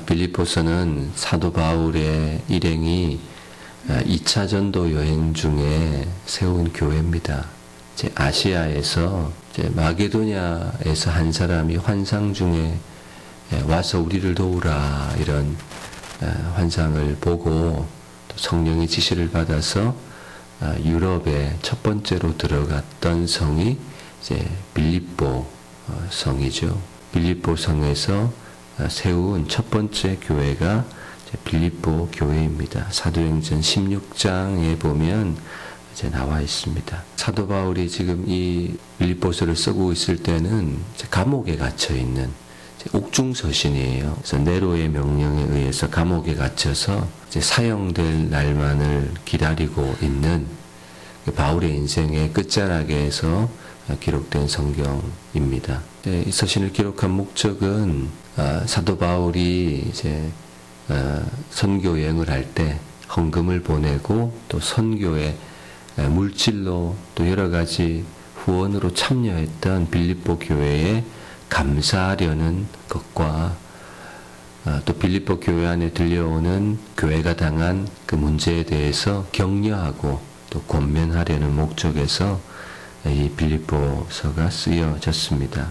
빌립보서는 사도 바울의 일행이 2차 전도 여행 중에 세운 교회입니다. 아시아에서 마게도냐에서 한 사람이 환상 중에 와서 우리를 도우라 이런 환상을 보고 또 성령의 지시를 받아서 유럽에 첫 번째로 들어갔던 성이 빌립보 성이죠. 빌립보 성에서 세운 첫 번째 교회가 빌립보 교회입니다. 사도행전 16장에 보면 나와 있습니다. 사도 바울이 지금 이 빌립보서를 쓰고 있을 때는 감옥에 갇혀 있는 옥중서신이에요. 그래서 네로의 명령에 의해서 감옥에 갇혀서 사형될 날만을 기다리고 있는 바울의 인생의 끝자락에서 기록된 성경입니다. 이 서신을 기록한 목적은 사도 바울이 선교 여행을 할 때 헌금을 보내고 또 선교에 물질로 또 여러 가지 후원으로 참여했던 빌립보 교회에 감사하려는 것과 또 빌립보 교회 안에 들려오는 교회가 당한 그 문제에 대해서 격려하고 또 권면하려는 목적에서 이 빌립보서가 쓰여졌습니다.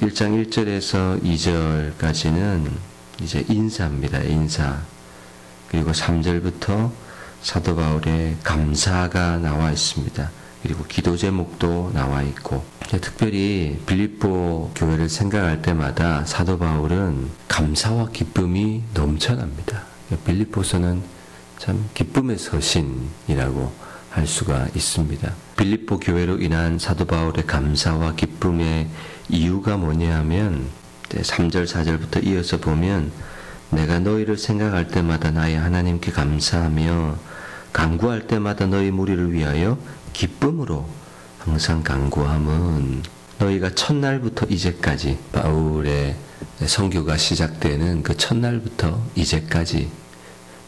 1장 1절에서 2절까지는 이제 인사입니다. 인사. 그리고 3절부터 사도 바울의 감사가 나와 있습니다. 그리고 기도 제목도 나와 있고, 특별히 빌립보 교회를 생각할 때마다 사도 바울은 감사와 기쁨이 넘쳐납니다. 빌립보서는 참 기쁨의 서신이라고 할 수가 있습니다. 빌립보 교회로 인한 사도 바울의 감사와 기쁨의 이유가 뭐냐 하면 3절 4절부터 이어서 보면 내가 너희를 생각할 때마다 나의 하나님께 감사하며 간구할 때마다 너희 무리를 위하여 기쁨으로 항상 간구함은 너희가 첫날부터 이제까지 바울의 선교가 시작되는 그 첫날부터 이제까지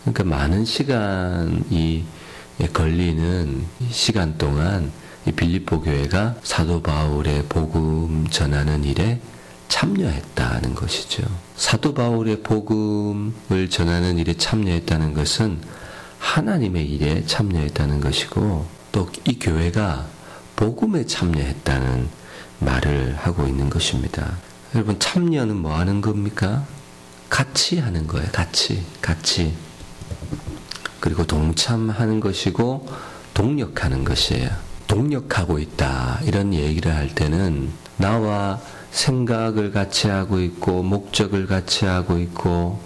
그러니까 많은 시간이 걸리는 시간 동안 이 빌립보 교회가 사도 바울의 복음 전하는 일에 참여했다는 것이죠. 사도 바울의 복음을 전하는 일에 참여했다는 것은 하나님의 일에 참여했다는 것이고 또 이 교회가 복음에 참여했다는 말을 하고 있는 것입니다. 여러분 참여는 뭐 하는 겁니까? 같이 하는 거예요. 같이. 그리고 동참하는 것이고 동력하는 것이에요. 동력하고 있다 이런 얘기를 할 때는 나와 생각을 같이 하고 있고 목적을 같이 하고 있고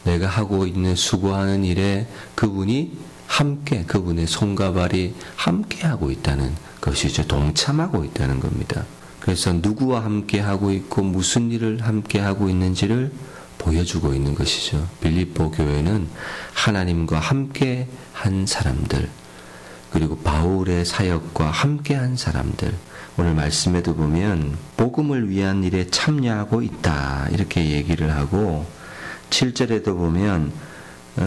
내가 하고 있는 수고하는 일에 그분이 함께 그분의 손과 발이 함께 하고 있다는 것이죠. 동참하고 있다는 겁니다. 그래서 누구와 함께 하고 있고 무슨 일을 함께 하고 있는지를 보여주고 있는 것이죠. 빌립보 교회는 하나님과 함께 한 사람들 그리고 바울의 사역과 함께 한 사람들 오늘 말씀에도 보면 복음을 위한 일에 참여하고 있다 이렇게 얘기를 하고 7절에도 보면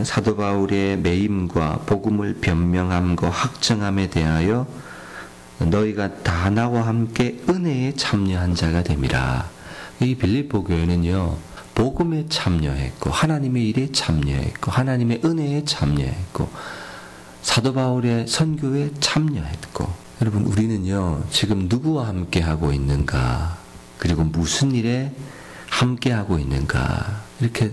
사도 바울의 매임과 복음을 변명함과 확정함에 대하여 너희가 다 나와 함께 은혜에 참여한 자가 됨이라. 이 빌립보 교회는요 복음에 참여했고 하나님의 일에 참여했고 하나님의 은혜에 참여했고 사도 바울의 선교에 참여했고 여러분 우리는요 지금 누구와 함께 하고 있는가 그리고 무슨 일에 함께 하고 있는가 이렇게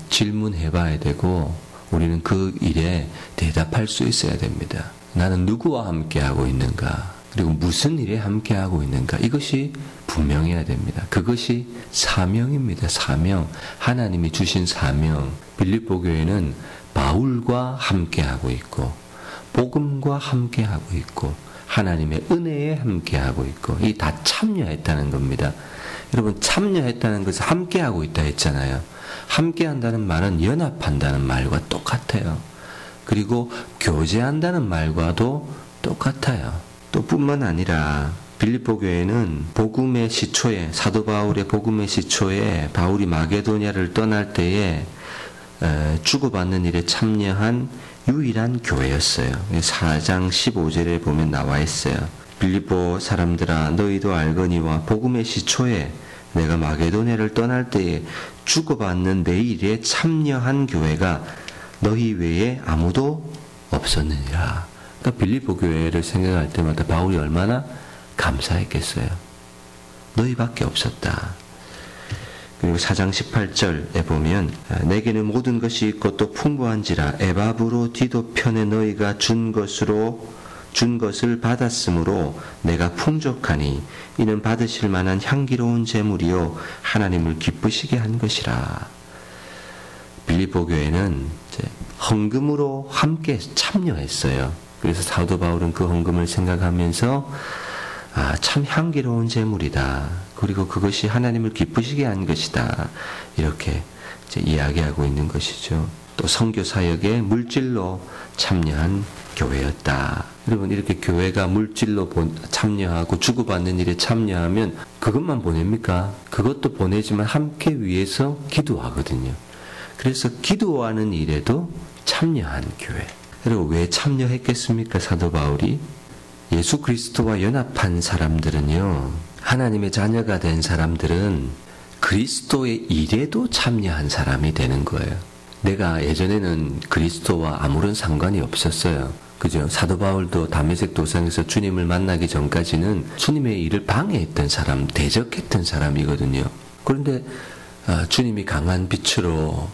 질문해 봐야 되고 우리는 그 일에 대답할 수 있어야 됩니다. 나는 누구와 함께 하고 있는가 그리고 무슨 일에 함께 하고 있는가 이것이 분명해야 됩니다. 그것이 사명입니다. 사명. 하나님이 주신 사명. 빌립보 교회는 바울과 함께 하고 있고 복음과 함께 하고 있고 하나님의 은혜에 함께 하고 있고 이 다 참여했다는 겁니다. 여러분 참여했다는 것은 함께 하고 있다 했잖아요. 함께 한다는 말은 연합한다는 말과 똑같아요. 그리고 교제한다는 말과도 똑같아요. 또 뿐만 아니라 빌립보 교회는 복음의 시초에 사도 바울의 복음의 시초에 바울이 마게도냐를 떠날 때에 주고받는 일에 참여한 유일한 교회였어요. 4장 15절에 보면 나와 있어요. 빌립보 사람들아 너희도 알거니와 복음의 시초에 내가 마게도냐를 떠날 때에 주고받는 내 일에 참여한 교회가 너희 외에 아무도 없었느니라. 그러니까 빌립보 교회를 생각할 때마다 바울이 얼마나 감사했겠어요. 너희밖에 없었다. 그리고 4장 18절에 보면 내게는 모든 것이 있고 또 풍부한지라 에바브로디도 편에 너희가 준 것을 받았으므로 내가 풍족하니 이는 받으실 만한 향기로운 제물이요 하나님을 기쁘시게 한 것이라. 빌립보 교회는 헌금으로 함께 참여했어요. 그래서 사도 바울은 그 헌금을 생각하면서 참 향기로운 제물이다. 그리고 그것이 하나님을 기쁘시게 한 것이다. 이렇게 이야기하고 있는 것이죠. 또 선교 사역에 물질로 참여한 교회였다. 여러분, 이렇게 교회가 물질로 참여하고 주고받는 일에 참여하면 그것만 보냅니까? 그것도 보내지만 함께 위해서 기도하거든요. 그래서 기도하는 일에도 참여한 교회. 그리고 왜 참여했겠습니까? 사도 바울이 예수 그리스도와 연합한 사람들은요, 하나님의 자녀가 된 사람들은 그리스도의 일에도 참여한 사람이 되는 거예요. 내가 예전에는 그리스도와 아무런 상관이 없었어요. 그죠? 사도 바울도 다메섹 도상에서 주님을 만나기 전까지는 주님의 일을 방해했던 사람, 대적했던 사람이거든요. 그런데 주님이 강한 빛으로,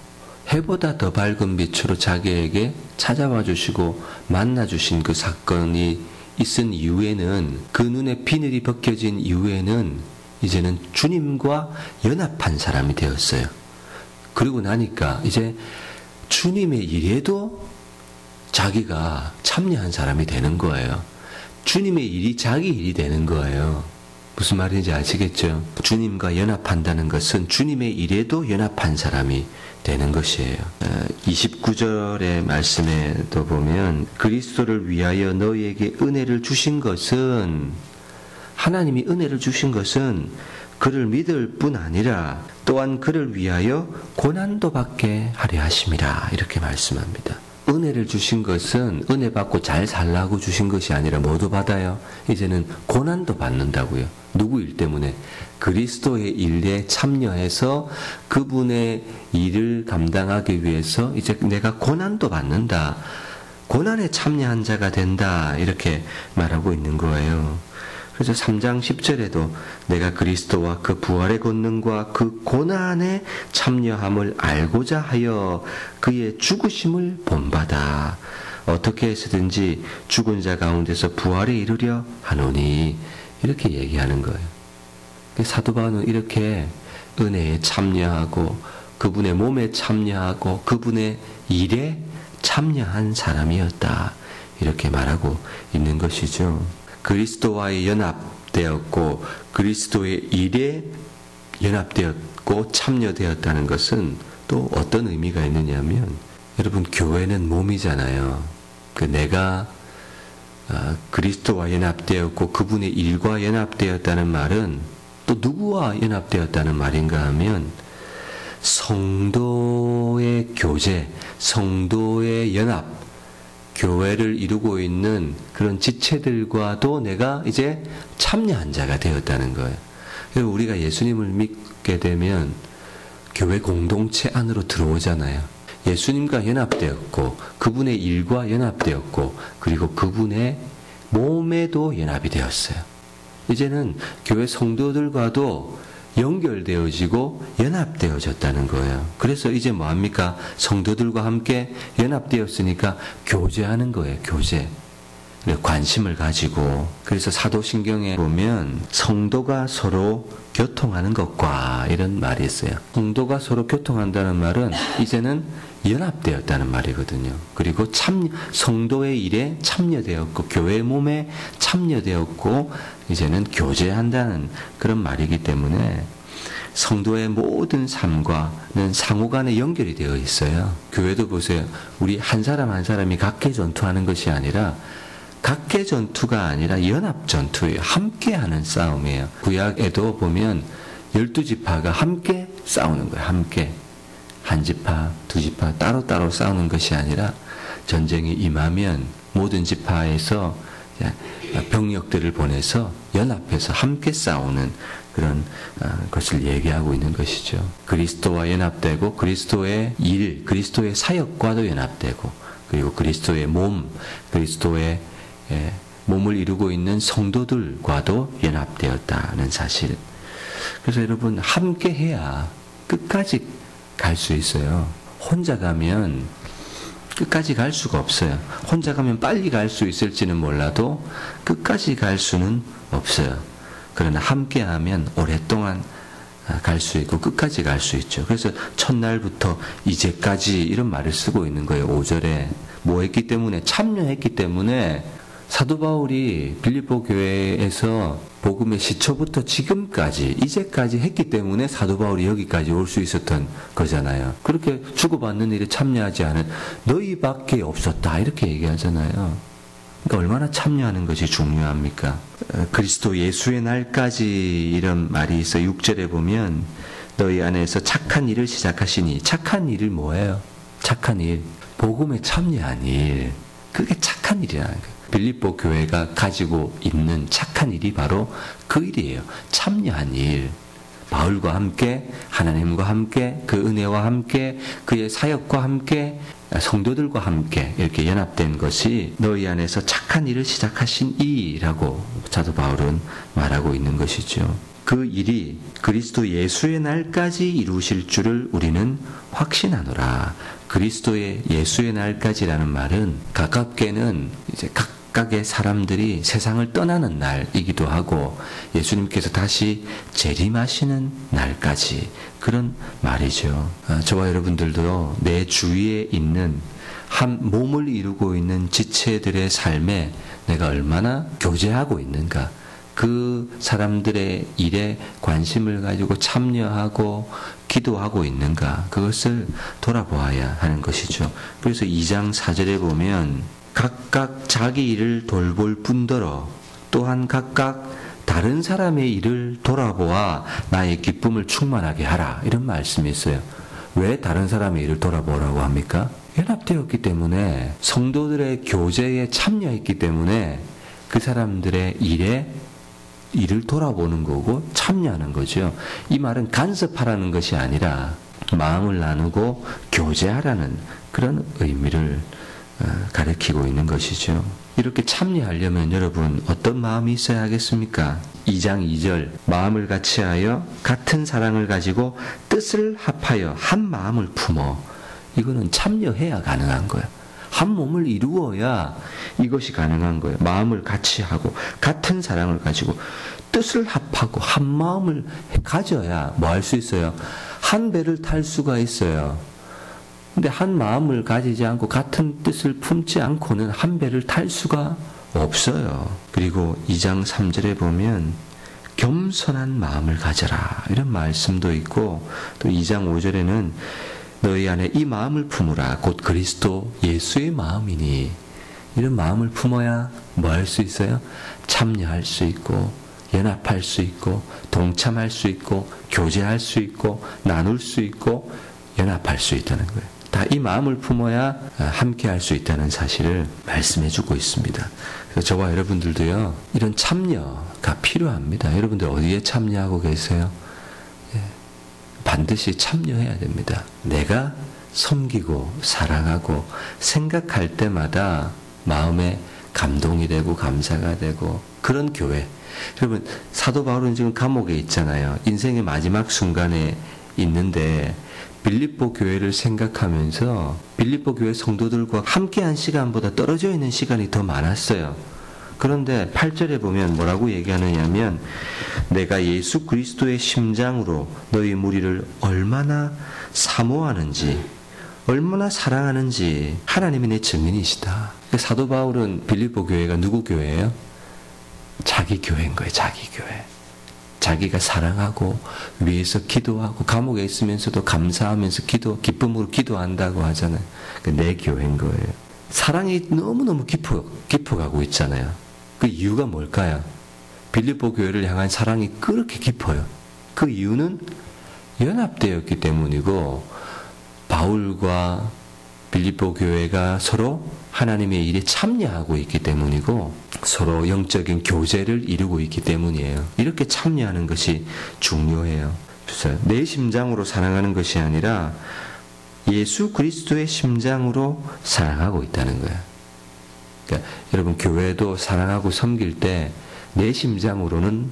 해보다 더 밝은 빛으로 자기에게 찾아와 주시고 만나 주신 그 사건이 있은 이후에는, 그 눈에 비늘이 벗겨진 이후에는 이제는 주님과 연합한 사람이 되었어요. 그리고 나니까 이제 주님의 일에도 자기가 참여한 사람이 되는 거예요. 주님의 일이 자기 일이 되는 거예요. 무슨 말인지 아시겠죠? 주님과 연합한다는 것은 주님의 일에도 연합한 사람이 되는 것이에요. 29절의 말씀에도 보면 그리스도를 위하여 너희에게 은혜를 주신 것은, 하나님이 은혜를 주신 것은 그를 믿을 뿐 아니라 또한 그를 위하여 고난도 받게 하려 하심이라. 이렇게 말씀합니다. 은혜를 주신 것은 은혜 받고 잘 살라고 주신 것이 아니라 뭐도 받아요? 이제는 고난도 받는다고요. 누구 일 때문에? 그리스도의 일에 참여해서 그분의 일을 감당하기 위해서 이제 내가 고난도 받는다. 고난에 참여한 자가 된다. 이렇게 말하고 있는 거예요. 그래서 3장 10절에도 내가 그리스도와 그 부활의 권능과 그 고난에 참여함을 알고자 하여 그의 죽으심을 본받아 어떻게 해서든지 죽은 자 가운데서 부활에 이르려 하노니, 이렇게 얘기하는 거예요. 사도 바울은 이렇게 은혜에 참여하고 그분의 몸에 참여하고 그분의 일에 참여한 사람이었다. 이렇게 말하고 있는 것이죠. 그리스도와의 연합되었고 그리스도의 일에 연합되었고 참여되었다는 것은 또 어떤 의미가 있느냐면, 여러분, 교회는 몸이잖아요. 내가 그리스도와 연합되었고 그분의 일과 연합되었다는 말은 또 누구와 연합되었다는 말인가 하면 성도의 교제, 성도의 연합, 교회를 이루고 있는 그런 지체들과도 내가 이제 참여한 자가 되었다는 거예요. 우리가 예수님을 믿게 되면 교회 공동체 안으로 들어오잖아요. 예수님과 연합되었고 그분의 일과 연합되었고 그리고 그분의 몸에도 연합이 되었어요. 이제는 교회 성도들과도 연결되어지고 연합되어졌다는 거예요. 그래서 이제 뭐합니까? 성도들과 함께 연합되었으니까 교제하는 거예요. 교제. 관심을 가지고. 그래서 사도신경에 보면 성도가 서로 교통하는 것과 이런 말이 있어요. 성도가 서로 교통한다는 말은 이제는 연합되었다는 말이거든요. 그리고 성도의 일에 참여되었고 교회의 몸에 참여되었고 이제는 교제한다는 그런 말이기 때문에 성도의 모든 삶과는 상호간에 연결이 되어 있어요. 교회도 보세요. 우리 한 사람 한 사람이 각계 전투하는 것이 아니라 각계 전투가 아니라 연합 전투예요. 함께하는 싸움이에요. 구약에도 보면 12지파가 함께 싸우는 거예요. 함께. 한 지파, 두 지파 따로따로 싸우는 것이 아니라 전쟁이 임하면 모든 지파에서 병력들을 보내서 연합해서 함께 싸우는 그런 것을 얘기하고 있는 것이죠. 그리스도와 연합되고 그리스도의 일, 그리스도의 사역과도 연합되고 그리고 그리스도의 몸, 그리스도의 몸을 이루고 있는 성도들과도 연합되었다는 사실. 그래서 여러분 함께 해야 끝까지 갈 수 있어요. 혼자 가면 끝까지 갈 수가 없어요. 혼자 가면 빨리 갈 수 있을지는 몰라도 끝까지 갈 수는 없어요. 그러나 함께하면 오랫동안 갈 수 있고 끝까지 갈 수 있죠. 그래서 첫날부터 이제까지 이런 말을 쓰고 있는 거예요. 5절에 뭐 했기 때문에? 참여했기 때문에. 사도 바울이 빌립보 교회에서 복음의 시초부터 지금까지 이제까지 했기 때문에 사도 바울이 여기까지 올 수 있었던 거잖아요. 그렇게 주고받는 일에 참여하지 않은 너희밖에 없었다 이렇게 얘기하잖아요. 그러니까 얼마나 참여하는 것이 중요합니까? 그리스도 예수의 날까지 이런 말이 있어. 6절에 보면 너희 안에서 착한 일을 시작하시니. 착한 일이 뭐예요? 착한 일, 복음에 참여한 일. 그게 착한 일이라는 거예요. 빌립보 교회가 가지고 있는 착한 일이 바로 그 일이에요. 참여한 일. 바울과 함께, 하나님과 함께, 그 은혜와 함께, 그의 사역과 함께, 성도들과 함께 이렇게 연합된 것이 너희 안에서 착한 일을 시작하신 이라고 사도 바울은 말하고 있는 것이죠. 그 일이 그리스도 예수의 날까지 이루실 줄을 우리는 확신하노라. 그리스도의 예수의 날까지라는 말은 가깝게는 이제 각각의 사람들이 세상을 떠나는 날이기도 하고 예수님께서 다시 재림하시는 날까지 그런 말이죠. 저와 여러분들도 내 주위에 있는 한 몸을 이루고 있는 지체들의 삶에 내가 얼마나 교제하고 있는가, 그 사람들의 일에 관심을 가지고 참여하고 기도하고 있는가, 그것을 돌아보아야 하는 것이죠. 그래서 2장 4절에 보면 각각 자기 일을 돌볼 뿐더러 또한 각각 다른 사람의 일을 돌아보아 나의 기쁨을 충만하게 하라, 이런 말씀이 있어요. 왜 다른 사람의 일을 돌아보라고 합니까? 연합되었기 때문에, 성도들의 교제에 참여했기 때문에 그 사람들의 일을 돌아보는 거고 참여하는 거죠. 이 말은 간섭하라는 것이 아니라 마음을 나누고 교제하라는 그런 의미를 가리키고 있는 것이죠. 이렇게 참여하려면 여러분 어떤 마음이 있어야 하겠습니까? 2장 2절 마음을 같이하여 같은 사랑을 가지고 뜻을 합하여 한 마음을 품어. 이거는 참여해야 가능한 거예요. 한 몸을 이루어야 이것이 가능한 거예요. 마음을 같이 하고 같은 사랑을 가지고 뜻을 합하고 한 마음을 가져야 뭐 할 수 있어요? 한 배를 탈 수가 있어요. 근데 한 마음을 가지지 않고 같은 뜻을 품지 않고는 한 배를 탈 수가 없어요. 그리고 2장 3절에 보면 겸손한 마음을 가져라, 이런 말씀도 있고, 또 2장 5절에는 너희 안에 이 마음을 품으라 곧 그리스도 예수의 마음이니. 이런 마음을 품어야 뭐 할 수 있어요? 참여할 수 있고 연합할 수 있고 동참할 수 있고 교제할 수 있고 나눌 수 있고 연합할 수 있다는 거예요. 다 이 마음을 품어야 함께 할 수 있다는 사실을 말씀해 주고 있습니다. 그래서 저와 여러분들도요, 이런 참여가 필요합니다. 여러분들 어디에 참여하고 계세요? 반드시 참여해야 됩니다. 내가 섬기고 사랑하고 생각할 때마다 마음에 감동이 되고 감사가 되고 그런 교회. 여러분, 사도 바울은 지금 감옥에 있잖아요. 인생의 마지막 순간에 있는데 빌립보 교회를 생각하면서 빌립보 교회 성도들과 함께한 시간보다 떨어져 있는 시간이 더 많았어요. 그런데 8절에 보면 뭐라고 얘기하느냐면 내가 예수 그리스도의 심장으로 너희 무리를 얼마나 사모하는지 얼마나 사랑하는지 하나님이 내 증인이시다. 사도 바울은 빌립보 교회가 누구 교회예요? 자기 교회인 거예요. 자기 교회. 자기가 사랑하고 위에서 기도하고 감옥에 있으면서도 감사하면서 기쁨으로 기도한다고 하잖아요. 내 교회인 거예요. 사랑이 너무너무 깊어가고 있잖아요. 그 이유가 뭘까요? 빌립보 교회를 향한 사랑이 그렇게 깊어요. 그 이유는 연합되었기 때문이고 바울과 빌립보 교회가 서로 하나님의 일에 참여하고 있기 때문이고 서로 영적인 교제를 이루고 있기 때문이에요. 이렇게 참여하는 것이 중요해요. 그래서 내 심장으로 사랑하는 것이 아니라 예수 그리스도의 심장으로 사랑하고 있다는 거예요. 그러니까 여러분 교회도 사랑하고 섬길 때 내 심장으로는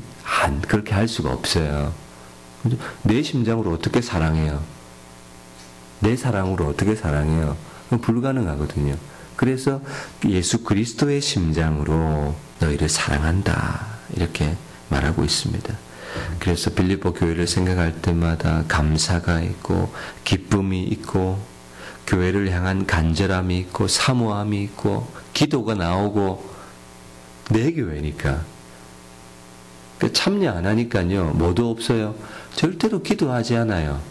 그렇게 할 수가 없어요. 내 심장으로 어떻게 사랑해요? 내 사랑으로 어떻게 사랑해요? 그건 불가능하거든요. 그래서 예수 그리스도의 심장으로 너희를 사랑한다 이렇게 말하고 있습니다. 그래서 빌립보 교회를 생각할 때마다 감사가 있고 기쁨이 있고 교회를 향한 간절함이 있고 사모함이 있고 기도가 나오고 내 교회니까 참여 안 하니까요 뭐도 없어요. 절대로 기도하지 않아요.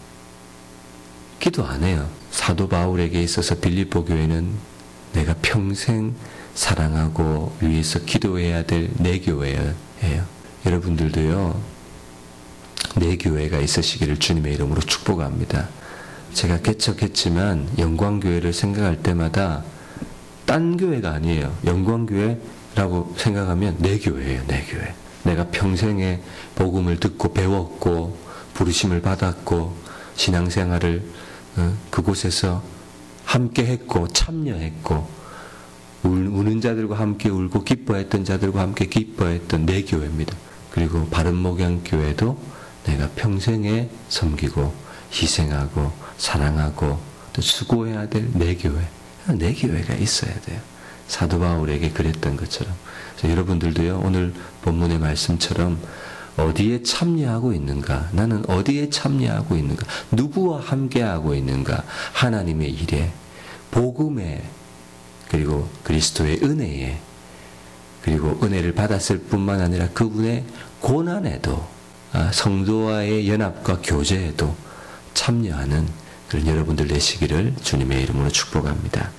기도 안 해요. 사도 바울에게 있어서 빌립보 교회는 내가 평생 사랑하고 위해서 기도해야 될 내 교회예요. 여러분들도요 내 교회가 있으시기를 주님의 이름으로 축복합니다. 제가 개척했지만 영광교회를 생각할 때마다 딴 교회가 아니에요. 영광교회라고 생각하면 내 교회예요. 내 교회. 내가 평생에 복음을 듣고 배웠고 부르심을 받았고 신앙생활을 그곳에서 함께 했고 참여했고 우는 자들과 함께 울고 기뻐했던 자들과 함께 기뻐했던 내 교회입니다. 그리고 바른목양교회도 내가 평생에 섬기고 희생하고 사랑하고 또 수고해야 될 내 교회. 내 교회가 있어야 돼요. 사도 바울에게 그랬던 것처럼. 그래서 여러분들도요 오늘 본문의 말씀처럼 어디에 참여하고 있는가? 나는 어디에 참여하고 있는가? 누구와 함께하고 있는가? 하나님의 일에, 복음에, 그리고 그리스도의 은혜에, 그리고 은혜를 받았을 뿐만 아니라 그분의 고난에도 성도와의 연합과 교제에도 참여하는 그런 여러분들 되시기를 주님의 이름으로 축복합니다.